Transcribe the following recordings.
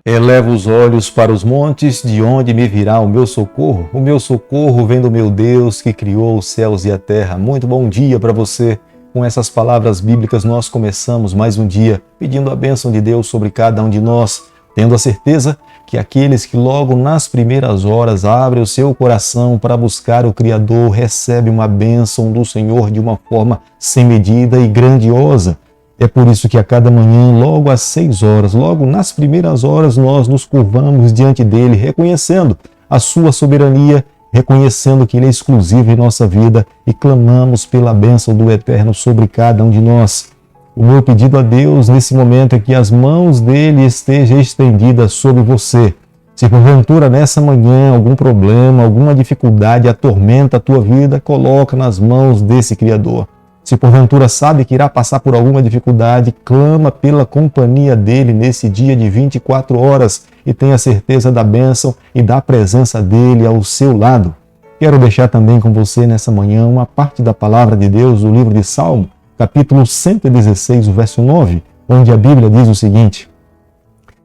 Elevo os olhos para os montes, de onde me virá o meu socorro? O meu socorro vem do meu Deus, que criou os céus e a terra. Muito bom dia para você. Com essas palavras bíblicas nós começamos mais um dia, pedindo a bênção de Deus sobre cada um de nós, tendo a certeza que aqueles que logo nas primeiras horas abrem o seu coração para buscar o Criador, recebem uma bênção do Senhor de uma forma sem medida e grandiosa. É por isso que a cada manhã, logo às 6 horas, logo nas primeiras horas, nós nos curvamos diante dele, reconhecendo a sua soberania, reconhecendo que ele é exclusivo em nossa vida e clamamos pela bênção do Eterno sobre cada um de nós. O meu pedido a Deus nesse momento é que as mãos dele estejam estendidas sobre você. Se porventura nessa manhã algum problema, alguma dificuldade atormenta a tua vida, coloca nas mãos desse Criador. Se porventura sabe que irá passar por alguma dificuldade, clama pela companhia dele nesse dia de 24 horas e tenha certeza da bênção e da presença dele ao seu lado. Quero deixar também com você nessa manhã uma parte da palavra de Deus do livro de Salmo, capítulo 116, o verso 9, onde a Bíblia diz o seguinte: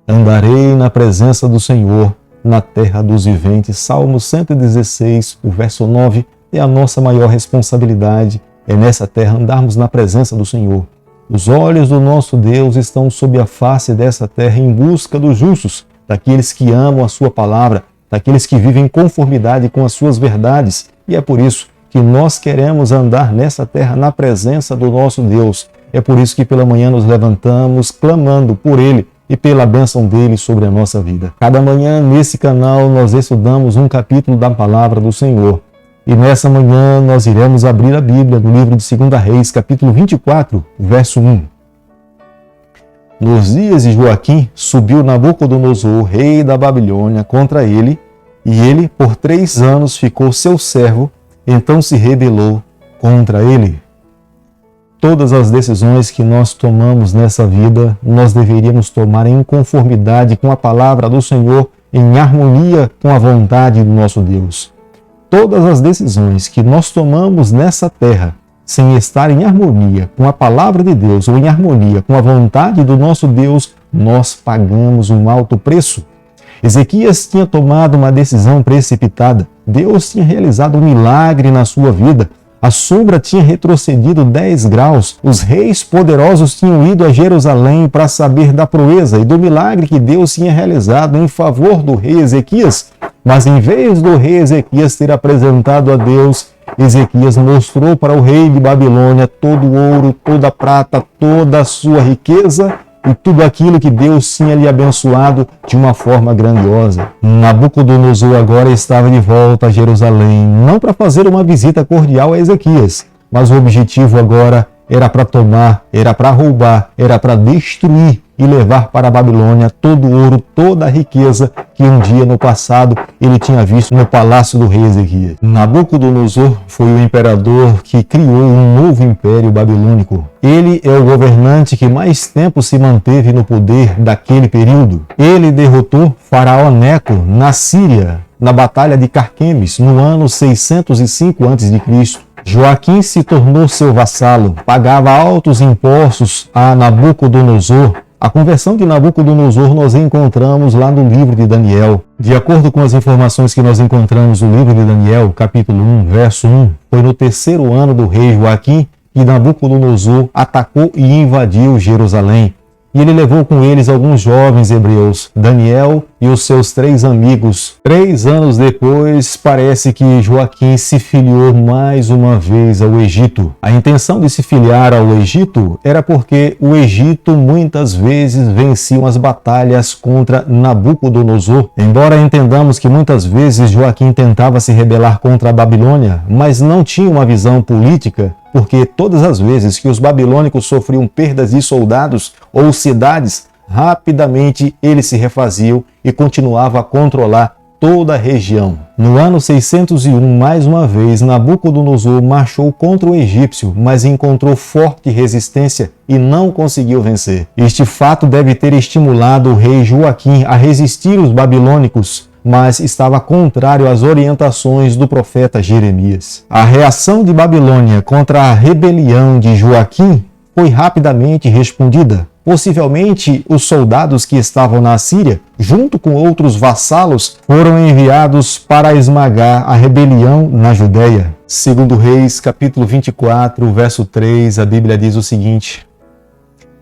Andarei na presença do Senhor, na terra dos viventes. Salmo 116, o verso 9, é a nossa maior responsabilidade. É nessa terra andarmos na presença do Senhor. Os olhos do nosso Deus estão sob a face dessa terra em busca dos justos, daqueles que amam a sua palavra, daqueles que vivem em conformidade com as suas verdades. E é por isso que nós queremos andar nessa terra na presença do nosso Deus. É por isso que pela manhã nos levantamos clamando por Ele e pela bênção dele sobre a nossa vida. Cada manhã nesse canal nós estudamos um capítulo da palavra do Senhor. E nessa manhã nós iremos abrir a Bíblia no livro de 2 Reis, capítulo 24, verso 1. Nos dias de Joaquim, subiu Nabucodonosor, rei da Babilônia, contra ele, e ele, por 3 anos, ficou seu servo, então se rebelou contra ele. Todas as decisões que nós tomamos nessa vida, nós deveríamos tomar em conformidade com a palavra do Senhor, em harmonia com a vontade do nosso Deus. Todas as decisões que nós tomamos nessa terra, sem estar em harmonia com a palavra de Deus ou em harmonia com a vontade do nosso Deus, nós pagamos um alto preço. Ezequias tinha tomado uma decisão precipitada. Deus tinha realizado um milagre na sua vida. A sombra tinha retrocedido 10 graus. Os reis poderosos tinham ido a Jerusalém para saber da proeza e do milagre que Deus tinha realizado em favor do rei Ezequias. Mas em vez do rei Ezequias ter apresentado a Deus, Ezequias mostrou para o rei de Babilônia todo o ouro, toda a prata, toda a sua riqueza e tudo aquilo que Deus tinha lhe abençoado de uma forma grandiosa. Nabucodonosor agora estava de volta a Jerusalém, não para fazer uma visita cordial a Ezequias, mas o objetivo agora era para tomar, era para roubar, era para destruir e levar para a Babilônia todo o ouro, toda a riqueza que um dia no passado ele tinha visto no palácio do rei Ezequias. Nabucodonosor foi o imperador que criou um novo império babilônico. Ele é o governante que mais tempo se manteve no poder daquele período. Ele derrotou Faraó Neco na Síria, na Batalha de Carquemes, no ano 605 a.C. Joaquim se tornou seu vassalo, pagava altos impostos a Nabucodonosor. A conversão de Nabucodonosor nós encontramos lá no livro de Daniel. De acordo com as informações que nós encontramos no livro de Daniel, capítulo 1, verso 1, foi no 3º ano do rei Joaquim que Nabucodonosor atacou e invadiu Jerusalém. E ele levou com eles alguns jovens hebreus, Daniel e os seus 3 amigos. 3 anos depois, parece que Joaquim se filiou mais uma vez ao Egito. A intenção de se filiar ao Egito era porque o Egito muitas vezes vencia as batalhas contra Nabucodonosor. Embora entendamos que muitas vezes Joaquim tentava se rebelar contra a Babilônia, mas não tinha uma visão política, porque todas as vezes que os babilônicos sofriam perdas de soldados ou cidades, rapidamente eles se refaziam e continuavam a controlar toda a região. No ano 601, mais uma vez, Nabucodonosor marchou contra o egípcio, mas encontrou forte resistência e não conseguiu vencer. Este fato deve ter estimulado o rei Joaquim a resistir aos babilônicos, mas estava contrário às orientações do profeta Jeremias. A reação de Babilônia contra a rebelião de Joaquim foi rapidamente respondida. Possivelmente, os soldados que estavam na Síria, junto com outros vassalos, foram enviados para esmagar a rebelião na Judéia. Segundo Reis, capítulo 24, verso 3, a Bíblia diz o seguinte: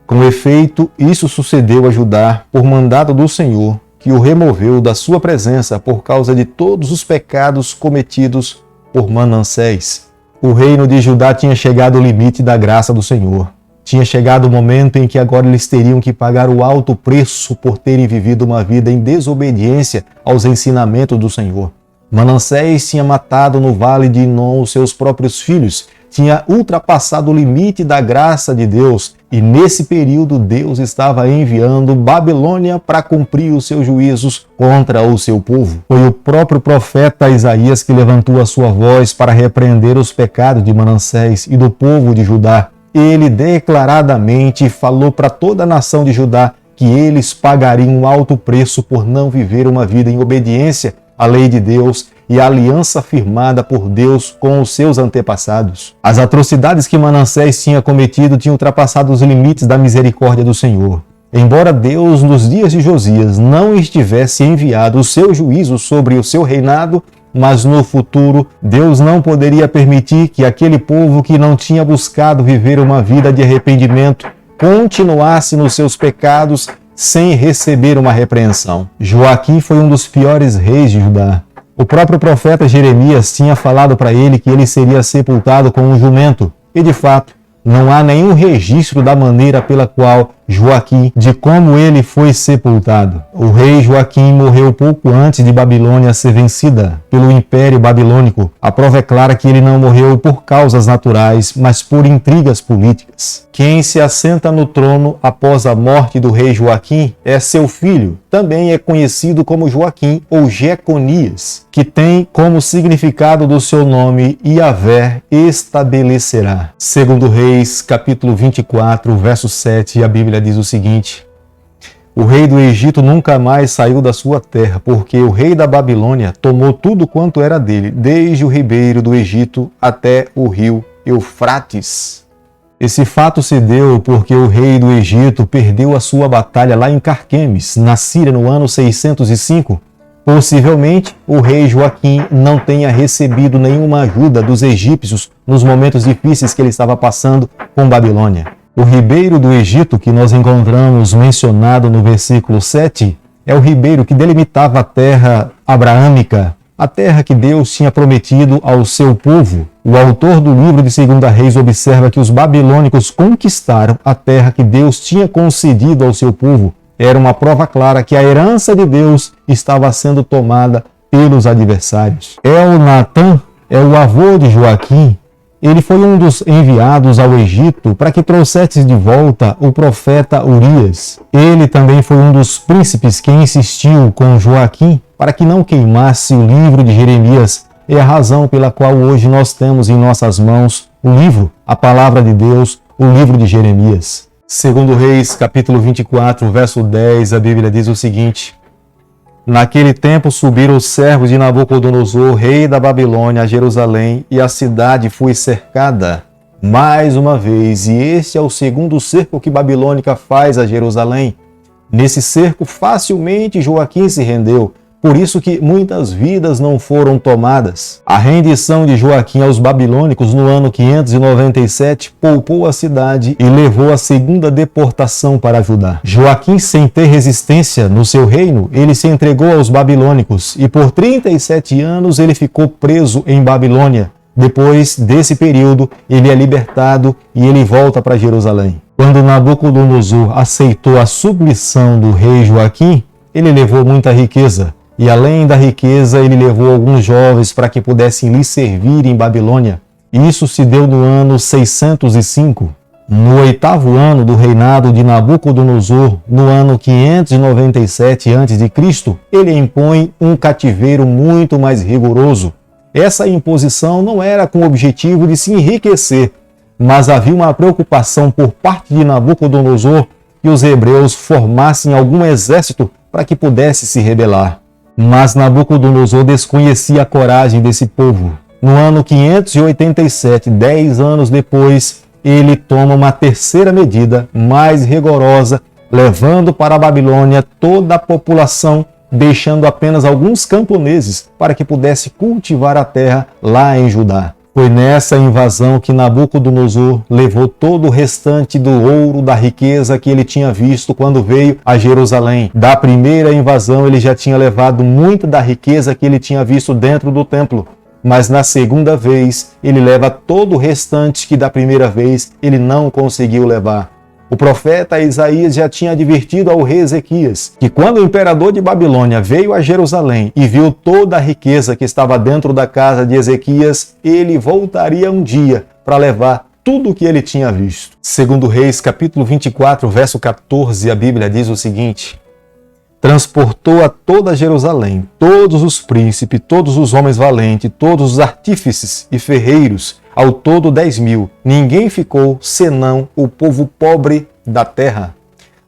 com efeito, isso sucedeu a Judá por mandado do Senhor, que o removeu da sua presença por causa de todos os pecados cometidos por Manassés. O reino de Judá tinha chegado ao limite da graça do Senhor. Tinha chegado o momento em que agora eles teriam que pagar o alto preço por terem vivido uma vida em desobediência aos ensinamentos do Senhor. Manassés tinha matado no vale de Inom os seus próprios filhos, tinha ultrapassado o limite da graça de Deus, e nesse período Deus estava enviando Babilônia para cumprir os seus juízos contra o seu povo. Foi o próprio profeta Isaías que levantou a sua voz para repreender os pecados de Manassés e do povo de Judá. Ele declaradamente falou para toda a nação de Judá que eles pagariam um alto preço por não viver uma vida em obediência à lei de Deus e à aliança firmada por Deus com os seus antepassados. As atrocidades que Manassés tinha cometido tinham ultrapassado os limites da misericórdia do Senhor. Embora Deus, nos dias de Josias, não estivesse enviado o seu juízo sobre o seu reinado, mas no futuro, Deus não poderia permitir que aquele povo que não tinha buscado viver uma vida de arrependimento continuasse nos seus pecados sem receber uma repreensão. Joaquim foi um dos piores reis de Judá. O próprio profeta Jeremias tinha falado para ele que ele seria sepultado com um jumento. E de fato, não há nenhum registro da maneira pela qual Joaquim, de como ele foi sepultado. O rei Joaquim morreu pouco antes de Babilônia ser vencida pelo Império Babilônico. A prova é clara que ele não morreu por causas naturais, mas por intrigas políticas. Quem se assenta no trono após a morte do rei Joaquim é seu filho. Também é conhecido como Joaquim ou Jeconias, que tem como significado do seu nome Yahvé estabelecerá. Segundo Reis, capítulo 24, verso 7, a Bíblia diz o seguinte: o rei do Egito nunca mais saiu da sua terra, porque o rei da Babilônia tomou tudo quanto era dele, desde o ribeiro do Egito até o rio Eufrates. Esse fato se deu porque o rei do Egito perdeu a sua batalha lá em Carquemes, na Síria, no ano 605. Possivelmente, o rei Joaquim não tenha recebido nenhuma ajuda dos egípcios nos momentos difíceis que ele estava passando com Babilônia. O ribeiro do Egito, que nós encontramos mencionado no versículo 7, é o ribeiro que delimitava a terra abraâmica, a terra que Deus tinha prometido ao seu povo. O autor do livro de 2 Reis observa que os babilônicos conquistaram a terra que Deus tinha concedido ao seu povo. Era uma prova clara que a herança de Deus estava sendo tomada pelos adversários. Elnatã é o avô de Joaquim. Ele foi um dos enviados ao Egito para que trouxesse de volta o profeta Urias. Ele também foi um dos príncipes que insistiu com Joaquim para que não queimasse o livro de Jeremias. É a razão pela qual hoje nós temos em nossas mãos o livro, a palavra de Deus, o livro de Jeremias. Segundo Reis, capítulo 24, verso 10, a Bíblia diz o seguinte: naquele tempo subiram os servos de Nabucodonosor, rei da Babilônia, a Jerusalém, e a cidade foi cercada mais uma vez. E este é o segundo cerco que Babilônica faz a Jerusalém. Nesse cerco, facilmente Joaquim se rendeu. Por isso que muitas vidas não foram tomadas. A rendição de Joaquim aos babilônicos no ano 597 poupou a cidade e levou à segunda deportação para Judá. Joaquim, sem ter resistência no seu reino, ele se entregou aos babilônicos e por 37 anos ele ficou preso em Babilônia. Depois desse período, ele é libertado e ele volta para Jerusalém. Quando Nabucodonosor aceitou a submissão do rei Joaquim, ele levou muita riqueza. E além da riqueza, ele levou alguns jovens para que pudessem lhe servir em Babilônia. Isso se deu no ano 605. No 8º ano do reinado de Nabucodonosor, no ano 597 a.C., ele impõe um cativeiro muito mais rigoroso. Essa imposição não era com o objetivo de se enriquecer, mas havia uma preocupação por parte de Nabucodonosor que os hebreus formassem algum exército para que pudesse se rebelar. Mas Nabucodonosor desconhecia a coragem desse povo. No ano 587, 10 anos depois, ele toma uma terceira medida mais rigorosa, levando para a Babilônia toda a população, deixando apenas alguns camponeses para que pudesse cultivar a terra lá em Judá. Foi nessa invasão que Nabucodonosor levou todo o restante do ouro, da riqueza que ele tinha visto quando veio a Jerusalém. Da primeira invasão ele já tinha levado muita da riqueza que ele tinha visto dentro do templo. Mas na segunda vez ele leva todo o restante que da primeira vez ele não conseguiu levar. O profeta Isaías já tinha advertido ao rei Ezequias que quando o imperador de Babilônia veio a Jerusalém e viu toda a riqueza que estava dentro da casa de Ezequias, ele voltaria um dia para levar tudo o que ele tinha visto. Segundo Reis, capítulo 24, verso 14, a Bíblia diz o seguinte: transportou a toda Jerusalém, todos os príncipes, todos os homens valentes, todos os artífices e ferreiros, ao todo 10.000. Ninguém ficou, senão o povo pobre da terra.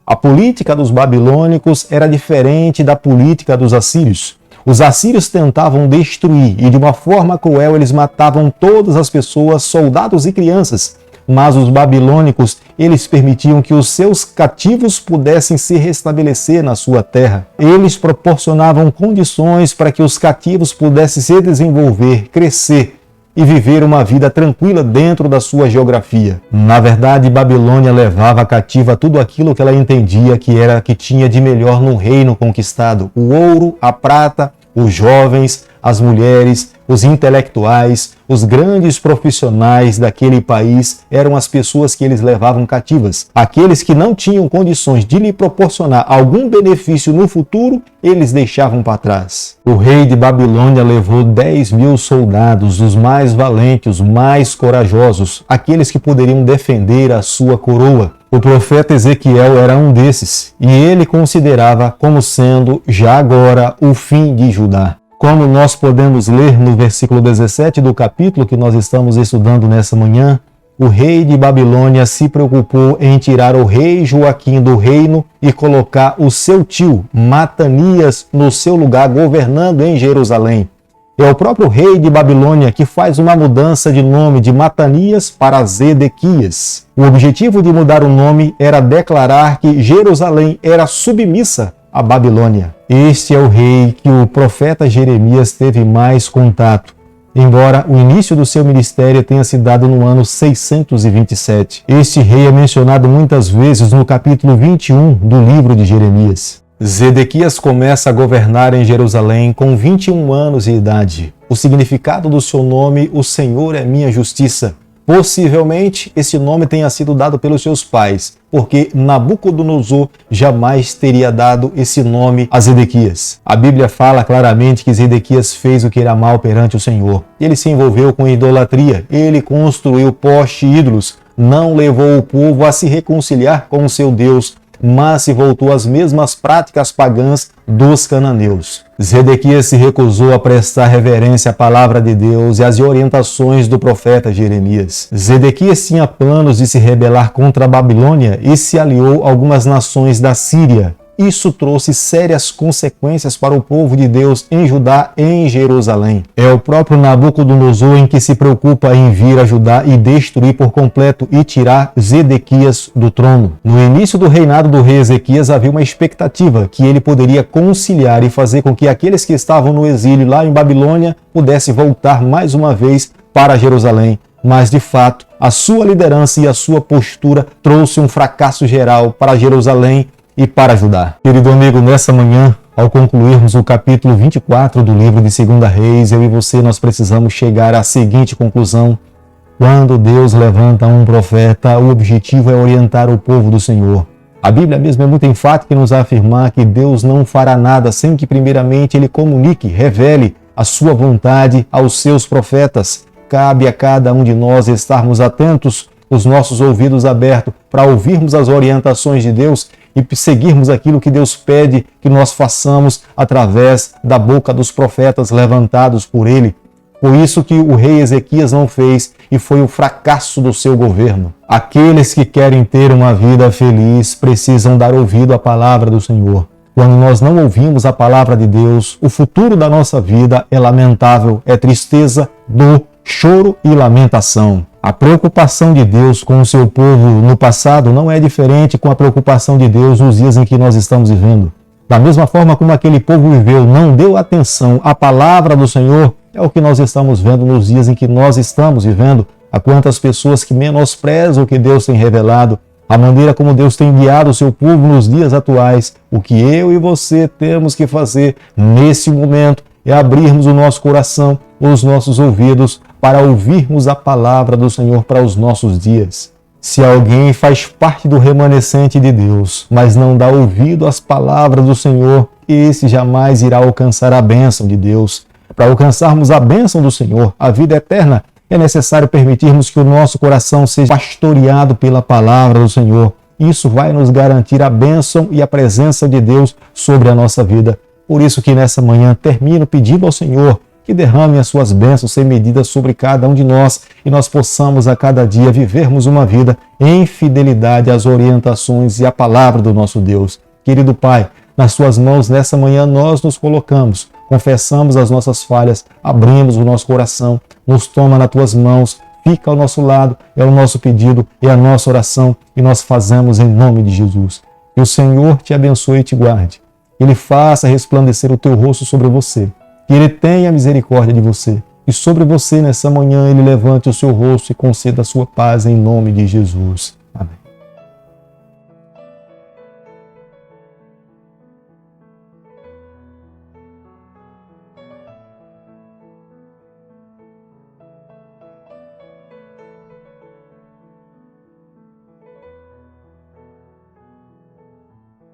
A política dos babilônicos era diferente da política dos assírios. Os assírios tentavam destruir e de uma forma cruel eles matavam todas as pessoas, soldados e crianças. Mas os babilônicos, eles permitiam que os seus cativos pudessem se restabelecer na sua terra. Eles proporcionavam condições para que os cativos pudessem se desenvolver, crescer e viver uma vida tranquila dentro da sua geografia. Na verdade, Babilônia levava cativa tudo aquilo que ela entendia que era que tinha de melhor no reino conquistado: o ouro, a prata, os jovens, as mulheres, os intelectuais, os grandes profissionais daquele país eram as pessoas que eles levavam cativas. Aqueles que não tinham condições de lhe proporcionar algum benefício no futuro, eles deixavam para trás. O rei de Babilônia levou 10.000 soldados, os mais valentes, os mais corajosos, aqueles que poderiam defender a sua coroa. O profeta Ezequiel era um desses, e ele considerava como sendo já agora o fim de Judá. Como nós podemos ler no versículo 17 do capítulo que nós estamos estudando nessa manhã, o rei de Babilônia se preocupou em tirar o rei Joaquim do reino e colocar o seu tio, Matanias, no seu lugar, governando em Jerusalém. É o próprio rei de Babilônia que faz uma mudança de nome de Matanias para Zedequias. O objetivo de mudar o nome era declarar que Jerusalém era submissa à Babilônia. Este é o rei que o profeta Jeremias teve mais contato, embora o início do seu ministério tenha se dado no ano 627. Este rei é mencionado muitas vezes no capítulo 21 do livro de Jeremias. Zedequias começa a governar em Jerusalém com 21 anos de idade. O significado do seu nome, o Senhor é minha justiça. Possivelmente, esse nome tenha sido dado pelos seus pais, porque Nabucodonosor jamais teria dado esse nome a Zedequias. A Bíblia fala claramente que Zedequias fez o que era mal perante o Senhor. Ele se envolveu com idolatria, ele construiu postes e ídolos, não levou o povo a se reconciliar com o seu Deus, mas se voltou às mesmas práticas pagãs dos cananeus. Zedequias se recusou a prestar reverência à palavra de Deus e às orientações do profeta Jeremias. Zedequias tinha planos de se rebelar contra a Babilônia e se aliou a algumas nações da Síria. Isso trouxe sérias consequências para o povo de Deus em Judá e em Jerusalém. É o próprio Nabucodonosor em que se preocupa em vir a Judá e destruir por completo e tirar Zedequias do trono. No início do reinado do rei Ezequias havia uma expectativa que ele poderia conciliar e fazer com que aqueles que estavam no exílio lá em Babilônia pudessem voltar mais uma vez para Jerusalém. Mas, de fato, a sua liderança e a sua postura trouxe um fracasso geral para Jerusalém e para Judá. Querido amigo, nessa manhã, ao concluirmos o capítulo 24 do livro de 2 Reis, eu e você, nós precisamos chegar à seguinte conclusão: quando Deus levanta um profeta, o objetivo é orientar o povo do Senhor. A Bíblia mesmo é muito enfática em nos afirmar que Deus não fará nada sem que primeiramente Ele comunique, revele a sua vontade aos seus profetas. Cabe a cada um de nós estarmos atentos, os nossos ouvidos abertos, para ouvirmos as orientações de Deus e seguirmos aquilo que Deus pede que nós façamos através da boca dos profetas levantados por Ele. Por isso que o rei Ezequias não fez e foi o fracasso do seu governo. Aqueles que querem ter uma vida feliz precisam dar ouvido à palavra do Senhor. Quando nós não ouvimos a palavra de Deus, o futuro da nossa vida é lamentável, é tristeza, dor, choro e lamentação. A preocupação de Deus com o seu povo no passado não é diferente com a preocupação de Deus nos dias em que nós estamos vivendo. Da mesma forma como aquele povo viveu, não deu atenção à palavra do Senhor, é o que nós estamos vendo nos dias em que nós estamos vivendo. Há quantas pessoas que menosprezam o que Deus tem revelado, a maneira como Deus tem guiado o seu povo nos dias atuais. O que eu e você temos que fazer nesse momento é abrirmos o nosso coração, os nossos ouvidos, para ouvirmos a palavra do Senhor para os nossos dias. Se alguém faz parte do remanescente de Deus, mas não dá ouvido às palavras do Senhor, esse jamais irá alcançar a bênção de Deus. Para alcançarmos a bênção do Senhor, a vida eterna, é necessário permitirmos que o nosso coração seja pastoreado pela palavra do Senhor. Isso vai nos garantir a bênção e a presença de Deus sobre a nossa vida. Por isso que nessa manhã termino pedindo ao Senhor que derrame as suas bênçãos sem medida sobre cada um de nós e nós possamos a cada dia vivermos uma vida em fidelidade às orientações e à palavra do nosso Deus. Querido Pai, nas suas mãos nessa manhã nós nos colocamos, confessamos as nossas falhas, abrimos o nosso coração, nos toma nas tuas mãos, fica ao nosso lado, é o nosso pedido, é a nossa oração e nós fazemos em nome de Jesus. Que o Senhor te abençoe e te guarde. Ele faça resplandecer o teu rosto sobre você. Que Ele tenha misericórdia de você. E sobre você nessa manhã Ele levante o seu rosto e conceda a sua paz em nome de Jesus.